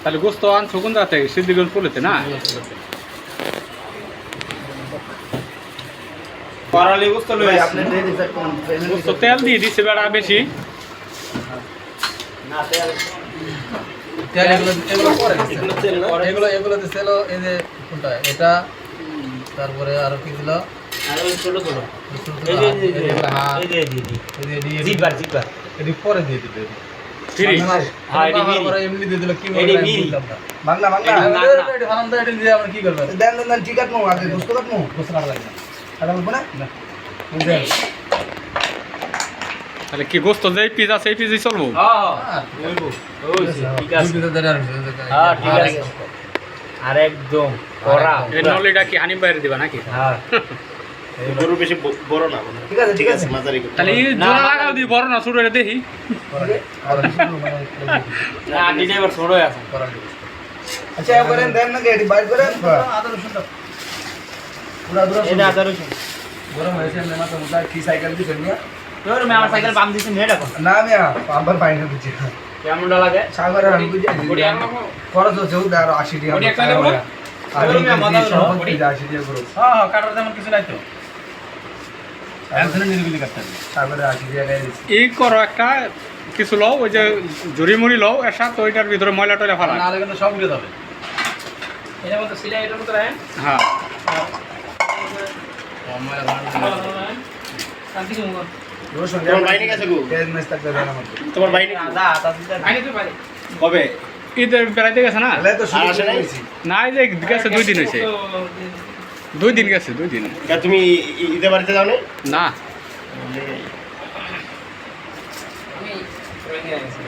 তাহলে গোস্ত আনছো কোন জায়গা থেকে? সিদ্ধিগঞ্জ পড়েছে না? গোস্ত তেল দিয়ে দিচ্ছে বেড়া বেশি। এটা তারপরে আরো কি দিল? পরে দিয়ে দিবে এমনি দিয়ে দিল কি বাংলা বাংলা কি করবেন? দেন দেন ঠিক আছে আগে গোস্ত কাটবো, গোস্ত কাটা লাগবে কাটা বলবো না। তাহলে কি গোস্ত যেই পিস আছে এই পিসই চলবো? আর একদম কড়া। এই নলিটা কি হানি বাইরে দিবা নাকি? হ্যাঁ গরু বেশি বড় না। ঠিক আছে ঠিক আছে মাঝারি। তাহলে এই জোড়া লাগাও দি বড় না ছোট এটা দেখি। না দিনে এবার ছোট আছে। আচ্ছা করেন দেন না এটি বাইর করেন আদা রসুন দাও পুরা পুরা এই আদা রসুন গরম হয়েছে না মাথা মুদা কি সাইকেল দিছেন না? তোর মে আমার সাইকেল বাম দিছে নেট এখন। না মিয়া আবার পাইনা দিছি কেমনটা লাগে? সাগরে আমি বুঝি বড়িয়া খরচ হচ্ছে উদার 80 টাকা বড়িয়া একটা দেবো? আর আমি মজা করব। 80 টাকা করব। হ্যাঁ কাটার তেমন কিছু নাই তো। একদম নিরিবিলি কাটতে হবে। সাগরে 80 টাকা দিছি। এই করো একটা কিছু লও, ওই যে জুড়ি মুড়ি লও এর সাথে ওইটার ভিতরে ময়লা টয়লা ফালা। নালে কিন্তু সব উড়ে যাবে। এটার মধ্যে সিলাই এটার মধ্যে রাখেন। হ্যাঁ ময়লা ভালো শান্তি কি মুখ রসুন তোমার বাইরে গেছে গো? তেল মেস থাকতে দেন আমাকে। তোমার বাইরে আদা আদা দিতে আইনি তো পারে। কবে? ঈদের বেড়াইতে গেছে না? তাহলে তো শুরু আর আসে নাই? করেছি। না এই যে গেছে 2 দিন হয়েছে। 2 দিন গেছে 2 দিন। তুমি ঈদের বাড়িতে যাও না? না আমি রঙে আইছি।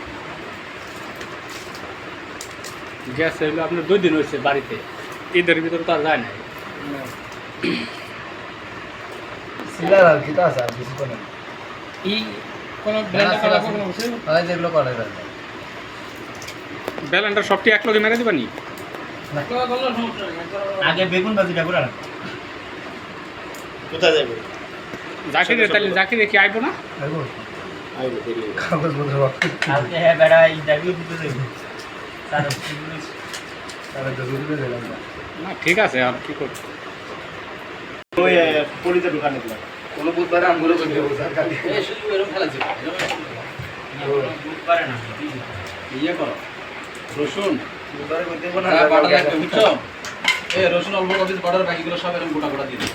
গেছে হলো আপনার 2 দিন হয়েছে বাড়িতে। ঈদের ভিতরে তো আর যায় না। সিলার আর কি তা আছে আর কিছু তো না। এই কোন ব্র্যান্ডটা কালা কোন বসে? তাই যেগুলো করে দেন। ব্যালেন্ডার সবটি এক লগে মেরে দিবানি? আগে বেগুন ভাজিটা করে রাখ। কোথায় যাবে? জাকিরে তাহলে জাকিরে কি আইবো না? আইবো আইবো দেরি হবে। কাগজ পত্র বাকি আজকে হ্যাঁ বেড়া ইন্টারভিউ দিতে দেব। তার তাহলে তো জরুরি দিলাম না। না ঠিক আছে আর কি করব। ওই পরিতে দোকানে দিলাম। কোন বুধবারে আমগুলো করে দেবো স্যার কালি। এই শুধু এরকম খেলা ছিল। বুঝ পারে না। ইয়ে করো রসুন বুধবারে করে দেবো না। বাটা লাগবে বুঝছো? এই রসুন অল্প করে দিতে বাটার বাকিগুলো সব এরকম গোটা গোটা দিয়ে দিই।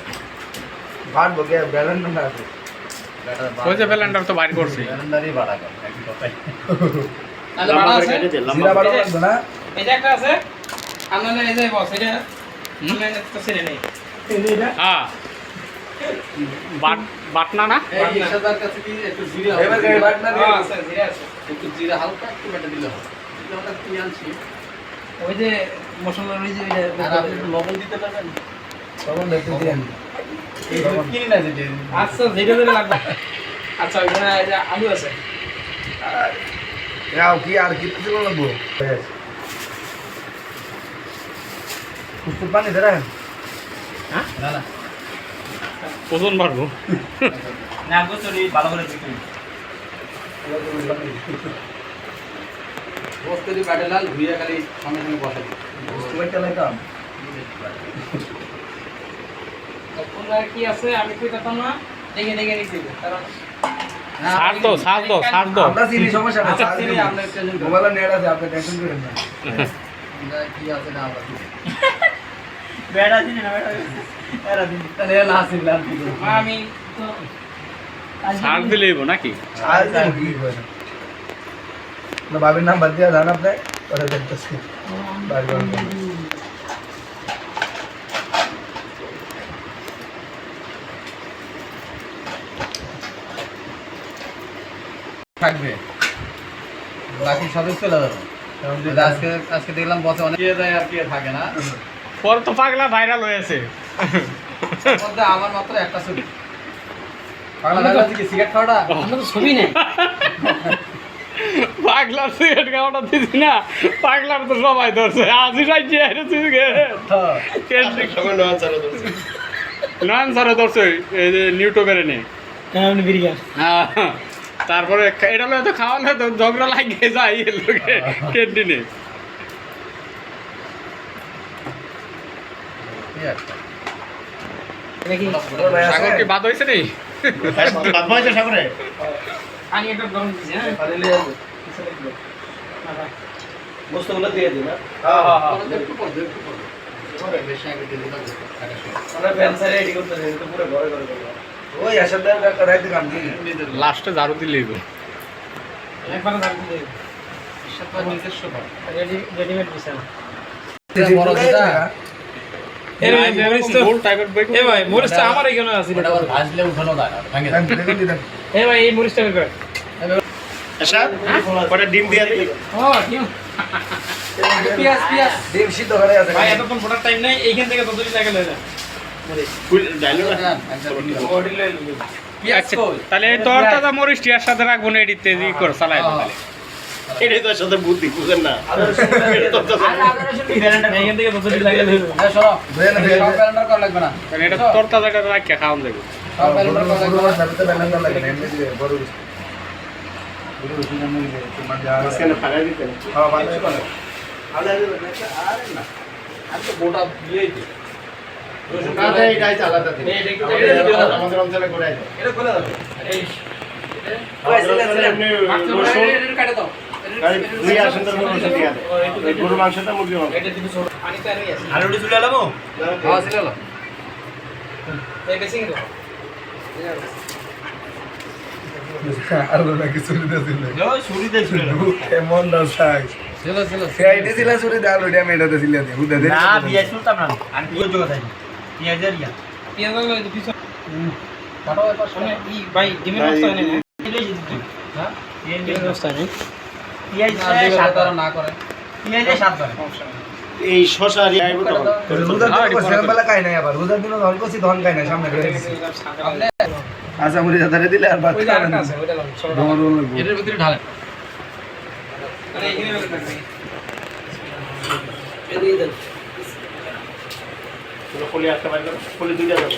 ভাত বকে ব্যালেন্স না আছে। ওই যে ব্যালেন্ডার তো বাইর করছি। ব্যালেন্ডারই বাড়া কর একই কথাই। তাহলে বাটা আছে? জিরা বাড়া লাগবে না? এটা একটা আছে। আমরা এই যে বস এটা আমরা তো ছেড়ে নেই। হ্যাঁ বাটনা না? এই ইশাদার কাছে কি একটু জিরা এবার গায়ে বাট না দিয়ে আছে জিরা আছে। একটু জিরা হালকা একটু বেটে দিলে হবে। জিরাটা কি আনছি? ওই যে মশলা ওই যে আর আপনি একটু লবণ দিতে পারবেন? তখন দেখতে দেন। এই কিনি না যেটা। আচ্ছা যেটা যেটা লাগবে। আচ্ছা ওখানে এই যে আলু আছে। যাও কি আর কি কিছু লাগবো? কুস্তুর পানি দেন। হ্যাঁ? না না। ওজন বাড়বো। না গো চলি ভালো করে দিতে। বস্তুরি কাটে লাল ঘুরিয়া খালি সঙ্গে সঙ্গে বসাই দিই। কুস্তুর একটা লাগাম। তখন আর কি আছে আমি কই কথা না দেখে দেখে নিতে কারণ ছাড় দাও আমরা চিনি সমস্যা না। আচ্ছা চিনি আপনার টেনশন করবেন মোবাইলে নেট আছে আপনি টেনশন করেন না। না কি আছে না আমরা বেড়া চিনি না বেড়া এরা দিন তাহলে না আসিলাম কি আমি তো ছাড় দিলেইব নাকি? আর কি হয় না বাবির নাম বাদ দিয়া জান আপনি ওটা দেখতেছি বাইরে থাকবে বাকি সবই চলে যাবে কারণ আজকে আজকে দেখলাম বসে অনেক কে যায় আর কে থাকে না পরে তো পাগলা ভাইরাল হয়েছে। মধ্যে আমার মাত্র একটা ছবি পাগলা লাগা কি সিগারেট খাওয়াটা আমরা তো ছবি নেই পাগলার সিগারেট খাওয়াটা দিছি না, পাগলার তো সবাই ধরছে, আজি সাইজে আইছে সিগারেট। সবাই নয় চালা ধরছে। নয়ন স্যারে ধরছে এই যে নিউটনের নে। হ্যাঁ, তারপরে এটা হলো তো খাওয়ালে তো ঝগড়া লাগিয়ে যায় এর লোকে ক্যান্টিনে। সাগর কি বাদ হয়েছে নি? বাদ হয়েছে সাগরে? বস্তুগুলো দিয়ে দিই না? ওই আসার একটা রাইতে কাম দিই। লাস্টে ঝাড়ু দিলেই তো। গোল টাইপের বাইক। আমার এখানে আছে ভাজলে উঠানো যায় না ভাঙে যায়। আচ্ছা, কটা ডিম দিয়ে দিই। ডিম সিদ্ধ করে আছে। ভাই এতক্ষণ ফোটার টাইম নাই, এইখান থেকে ততই লাগে লয় না। ফুল ডাইলো না। আচ্ছা, তাহলে এই তরতাজা মরিচ টিয়ার সাথে রাখবো না, এডিট তেজি করে চালাই দাও তাহলে। এটাই তো সাথে বুদ্ধি বুঝেন না। এইখান থেকে ততই লাগে লয় না। সরো সব ক্যালেন্ডার করা লাগবে না। কারণ এটা তরতাজাটা রাখিয়া খাওয়ান যাবে। সব ক্যালেন্ডার করা লাগবে না। মাঝখানে ফাঁকাই দিতেন। আমি তো গোটা দিয়েই দিই। এটাই চালাতে দিন। আমাদের অঞ্চলে করে আছে। এটা খোলা দাও। এই রসুন, এটা কাটে দাও। নিয়ে আসেন তো রসুন দিয়ে দেন। এই গরুর মাংসটা মুরগির মাংস। এটা দিবি ছোট পানি তো আরই আছে। আলুটি চলে এলাম? হ্যাঁ ছিল না। এই বেশি কিন্তু আলু নাকি চুরিতে ছিল? ওই ছুরিতে ছিল না। কেমন না সাই? ছিল ছিল। সেইটি ছিল চুরিতে, আলুটি আমি এটাতে ছিল দিয়ে। হুদা দে। না বিয়ে শুনতাম না আমি বিয়ে যোগ আছে পেঁয়াজের ইয়া পেঁয়াজ লাগলো এই পিছন। কাটো এবার সামনে ই ভাই ডিমের মস্ত হয় না। হ্যাঁ? ডিমের মস্ত হয় না। পেঁয়াজ না দিলে সাত তারা না করে। পেঁয়াজে সাত ধরে এই শশা আর আইব তো। রোজার দিন করছিলাম বেলা খাই নাই, আবার রোজার দিনও ধন করছি, ধন খাই নাই, সামনে করে দিছি। আপনি আচ্ছা মুড়ি ধরে দিলে আর ভাত ওই যে খাবেন আরেকটা না। আছে ওইটা লাগান ছোট ডমর রোল লাগবে। এটার ভিতরে ঢালেন। আরে এখানে রাখবেন। এদিকে দেন। পুরো ফলি আসতে পারলো। ফলি দুইটা যাবে।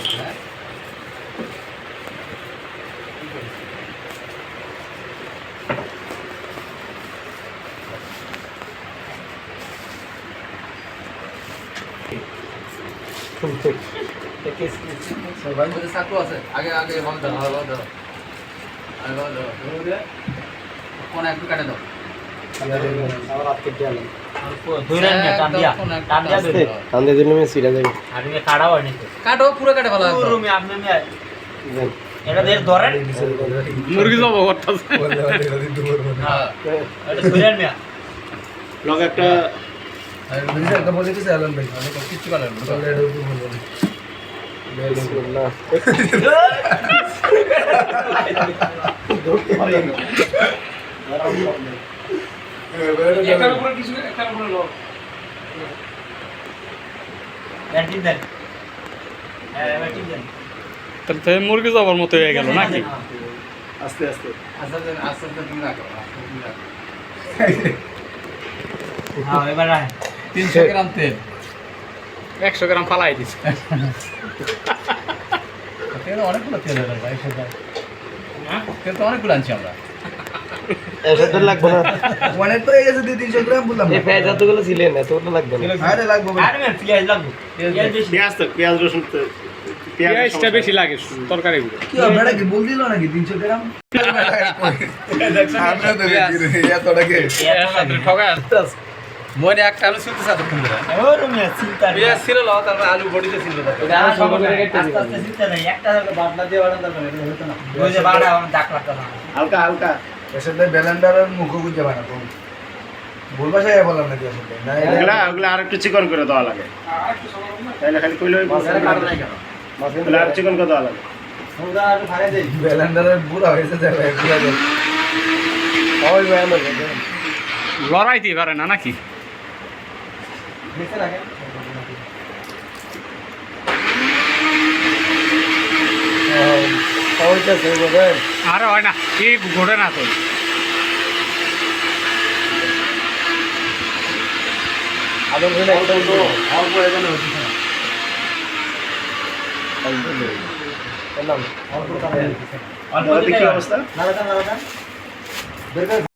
ভাই মধ্যে চাকু আছে। আগে আগে বন্ধ দাও, ভালো দাও। আগে বন্ধ দাও। কোন একটু কাটে দাও। ধরে নিয়ে টান দিয়া ধরে কান্দে দিলে আমি সিরা যাই। আর তুমি কাড়া হয় নাকি কাটো পুরো কাটে ভালো একদম। পুরো আপনি এটা দের ধরেন মুরগি জব করতেছে। হ্যাঁ এটা ধরে নিয়ে লগে একটা আর বুঝিস একটা বলে দিছে আলম ভাই। কিচ্ছু করেন না। তাহলে এটা উপর বলবো। এটার উপরে কিছু একটার উপরে লো। ব্যাটারি দেন হ্যাঁ ব্যাটারি দেন তাহলে তো এই মুরগি জবার মতো হয়ে গেল নাকি? আস্তে আস্তে আস্তে আস্তে তুমি রাখো। তুমি রাখো। হ্যাঁ এবার রাখেন 300 গ্রাম তেল। 100 গ্রাম ফালাই দিছে। তেল অনেকগুলো তেল হলো ভাই সেটা। তেল তো অনেকগুলো আনছি আমরা। এসে লাগবে না। অনেক তো এই গেছে 200-300 গ্রাম বললাম। এই পেঁয়াজ এতগুলো ছিলেন এতগুলো লাগবে না। আরে লাগবে ভাই। আর পেঁয়াজ লাগবে পেঁয়াজ বেশি পেঁয়াজ তো পেঁয়াজ রসুন তো পেঁয়াজটা বেশি লাগে তরকারিগুলো। কি হবে এটা কি বল দিল নাকি 300 গ্রাম? আমরা তো দেখি রে এতটাকে। ঠগায় মনে একটা আলু ছিলতে সাথে তুমি ধরে। ও তুমি চিন্তা নেই পেঁয়াজ ছিল লাও তারপর আলু বডিতে ছিল। এটা আস্তে আস্তে চিন্তা নেই একটা বাটনা দিয়ে বাড়ান দরকার এটা হতো না ওই যে বাড়া আমার দাগ লাগতো না হালকা হালকা এর সাথে ব্লেন্ডারের মুখ গুজে বানাবো। ভুল ভাষায় বললাম নাকি আসলে? না ওগুলা ওগুলা আর একটু চিকন করে দেওয়া লাগে। তাহলে খালি কইলে ওই ওগুলা আর চিকন করে দেওয়া লাগে। ওটা আর ভাগে দেই ব্লেন্ডারের বুড়া হয়েছে যাবে বুড়া যাবে। ওই ভাই আমার লড়াইতে পারে না নাকি? দেখে রাখেন আরে হয় না কি ঘটে না তো আদর হইলে অল্প তো অল্প এখানে হচ্ছে না বললাম অল্প টাকা অল্প দাদা, দিলে কি অবস্থা? নাড়াতাম বের করে